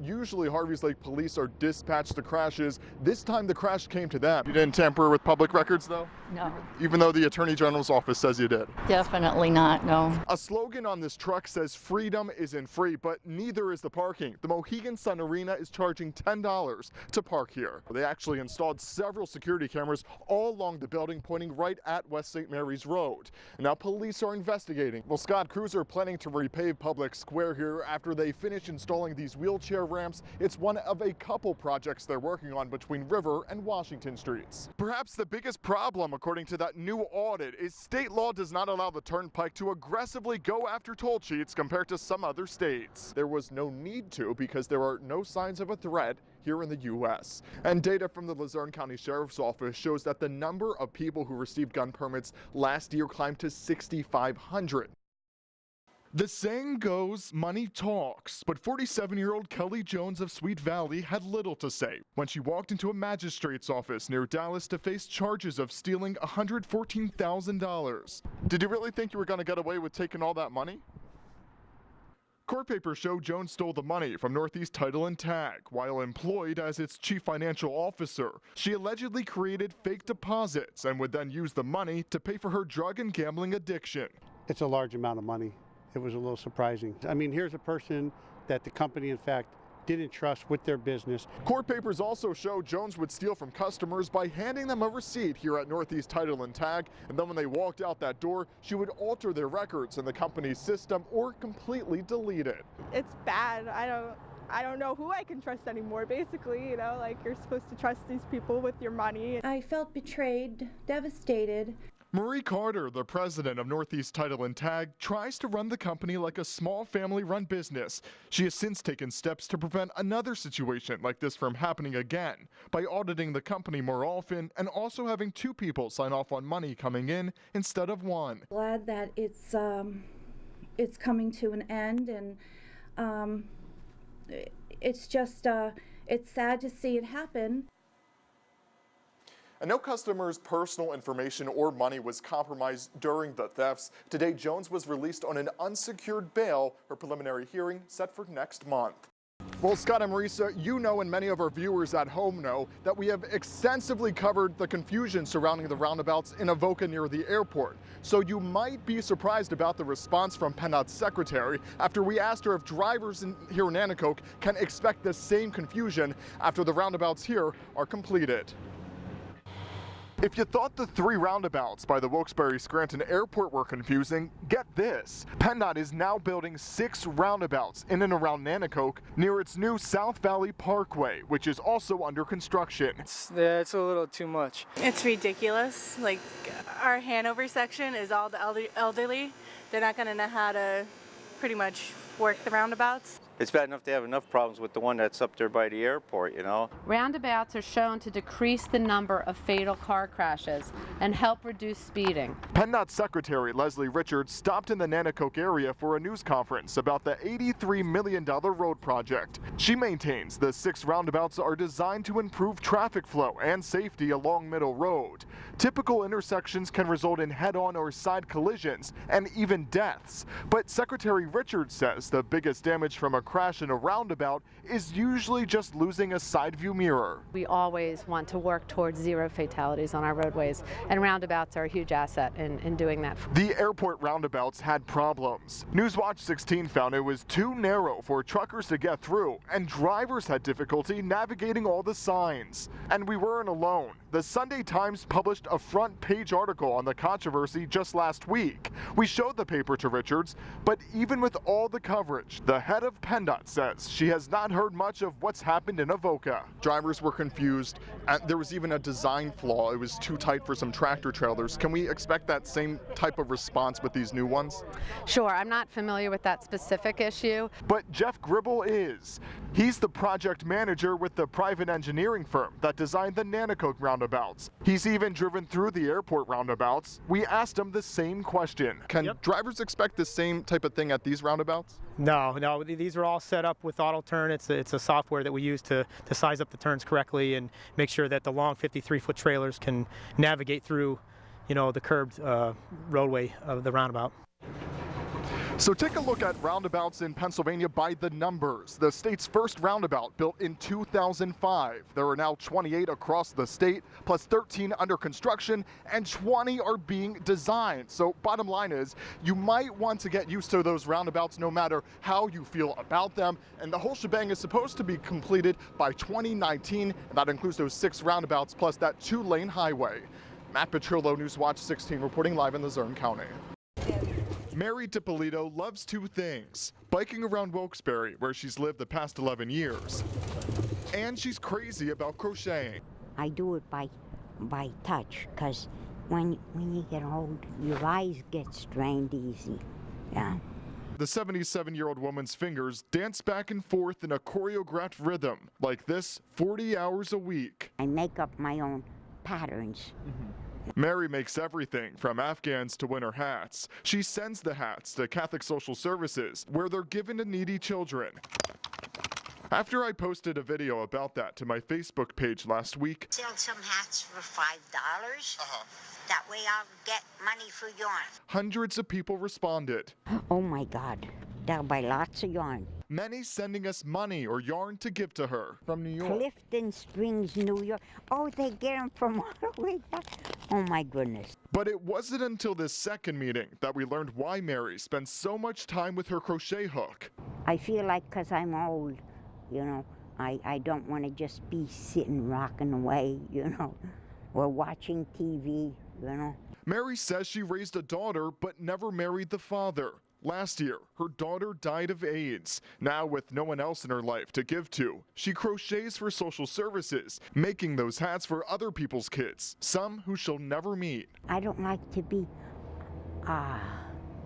Usually Harvey's Lake police are dispatched to crashes. This time the crash came to them. You didn't tamper with public records though? No. Even though the Attorney General's office says you did? Definitely not, no. A slogan on this truck says freedom isn't free, but neither is the parking. The Mohegan Sun Arena is charging $10 to park here. They actually installed several security cameras all along the building pointing right at West St. Mary's Road. And now police are investigating. Well, Scott, crews are planning to repave Public Square here after they finish installing these wheelchair ramps. It's one of a couple projects they're working on between River and Washington Streets. Perhaps the biggest problem, according to that new audit, is state law does not allow the Turnpike to aggressively go after toll cheats compared to some other states. There was no need to because there are no signs of a threat here in the U.S. And data from the Luzerne County Sheriff's Office shows that the number of people who received gun permits last year climbed to 6,500. The saying goes, money talks, but 47-year-old Kelly Jones of Sweet Valley had little to say when she walked into a magistrate's office near Dallas to face charges of stealing $114,000. Did you really think you were going to get away with taking all that money? Court papers show Jones stole the money from Northeast Title and Tag. While employed as its chief financial officer, she allegedly created fake deposits and would then use the money to pay for her drug and gambling addiction. It's a large amount of money. It was a little surprising. I mean, here's a person that the company, in fact, didn't trust with their business. Court papers also show Jones would steal from customers by handing them a receipt here at Northeast Title and Tag, and then when they walked out that door, she would alter their records in the company's system or completely delete it. It's bad. I don't know who I can trust anymore, basically, you know, like you're supposed to trust these people with your money. I felt betrayed, devastated. Marie Carter, the president of Northeast Title and Tag, tries to run the company like a small family-run business. She has since taken steps to prevent another situation like this from happening again by auditing the company more often and also having two people sign off on money coming in instead of one. Glad that it's coming to an end, and it's just it's sad to see it happen. And no customer's personal information or money was compromised during the thefts. Today, Jones was released on an unsecured bail. Her preliminary hearing set for next month. Well, Scott and Marisa, you know, and many of our viewers at home know, that we have extensively covered the confusion surrounding the roundabouts in Avoca near the airport. So you might be surprised about the response from PennDOT's secretary after we asked her if drivers here in Nanticoke can expect the same confusion after the roundabouts here are completed. If you thought the three roundabouts by the Wilkes-Barre-Scranton Airport were confusing, get this. PennDOT is now building 6 roundabouts in and around Nanticoke near its new South Valley Parkway, which is also under construction. It's a little too much. It's ridiculous. Like, our Hanover section is all the elderly. They're not going to know how to pretty much work the roundabouts. It's bad enough they have enough problems with the one that's up there by the airport, you know. Roundabouts are shown to decrease the number of fatal car crashes and help reduce speeding. PennDOT Secretary Leslie Richards stopped in the Nanticoke area for a news conference about the $83 million road project. She maintains the 6 roundabouts are designed to improve traffic flow and safety along Middle Road. Typical intersections can result in head-on or side collisions and even deaths. But Secretary Richards says the biggest damage from a crash in a roundabout is usually just losing a side view mirror. We always want to work towards 0 fatalities on our roadways, and roundabouts are a huge asset in doing that. The airport roundabouts had problems. Newswatch 16 found it was too narrow for truckers to get through, and drivers had difficulty navigating all the signs. And we weren't alone. The Sunday Times published a front-page article on the controversy just last week. We showed the paper to Richards, but even with all the coverage, the head of PennDOT says she has not heard much of what's happened in Avoca. Drivers were confused, and there was even a design flaw. It was too tight for some tractor trailers. Can we expect that same type of response with these new ones? Sure, I'm not familiar with that specific issue. But Jeff Gribble is. He's the project manager with the private engineering firm that designed the Nanticoke roundabouts. He's even driven through the airport roundabouts. We asked him the same question. Can drivers expect the same type of thing at these roundabouts? No, these are all set up with auto turn. It's a software that we use to size up the turns correctly and make sure that the long 53-foot trailers can navigate through, you know, the curved roadway of the roundabout. So take a look at roundabouts in Pennsylvania by the numbers. The state's first roundabout built in 2005. There are now 28 across the state, plus 13 under construction, and 20 are being designed. So bottom line is, you might want to get used to those roundabouts no matter how you feel about them. And the whole shebang is supposed to be completed by 2019, and that includes those 6 roundabouts plus that 2-lane highway. Matt Petrillo, Newswatch 16, reporting live in Luzerne County. Mary DiPolito loves 2 things: biking around Wilkes-Barre, where she's lived the past 11 years, and she's crazy about crocheting. I do it by touch, because when you get old, your eyes get strained easy. Yeah. The 77-year-old woman's fingers dance back and forth in a choreographed rhythm like this 40 hours a week. I make up my own patterns. Mary makes everything from Afghans to winter hats. She sends the hats to Catholic Social Services, where they're given to needy children. After I posted a video about that to my Facebook page last week, Sell some hats for $5. That way I'll get money for yarn. hundreds of people responded. Oh my God, they'll buy lots of yarn. Many sending us money or yarn to give to her from New York. Clifton Springs, New York. Oh, they get them from all the way back. Oh my goodness. But it wasn't until this second meeting that we learned why Mary spends so much time with her crochet hook. I feel like because I'm old, you know, I don't want to just be sitting rocking away, you know, or watching TV, you know. Mary says she raised a daughter but never married the father. Last year, her daughter died of AIDS. Now, with no one else in her life to give to, she crochets for social services, making those hats for other people's kids, some who she'll never meet. I don't like to be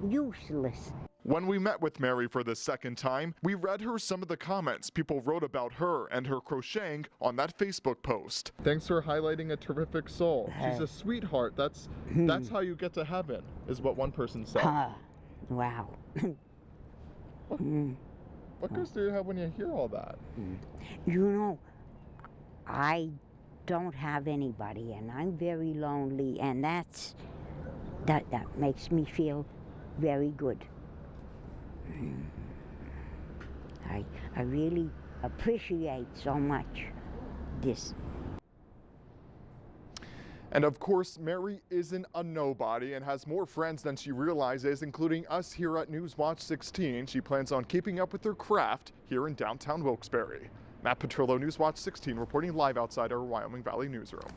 useless. When we met with Mary for the second time, we read her some of the comments people wrote about her and her crocheting on that Facebook post. Thanks for highlighting a terrific soul. She's a sweetheart. That's how you get to heaven, is what one person said. Wow. What goes through your head when you hear all that? You know, I don't have anybody, and I'm very lonely, and that makes me feel very good. I really appreciate so much this. And of course, Mary isn't a nobody and has more friends than she realizes, including us here at Newswatch 16. She plans on keeping up with her craft here in downtown Wilkes-Barre. Matt Petrillo, Newswatch 16, reporting live outside our Wyoming Valley newsroom.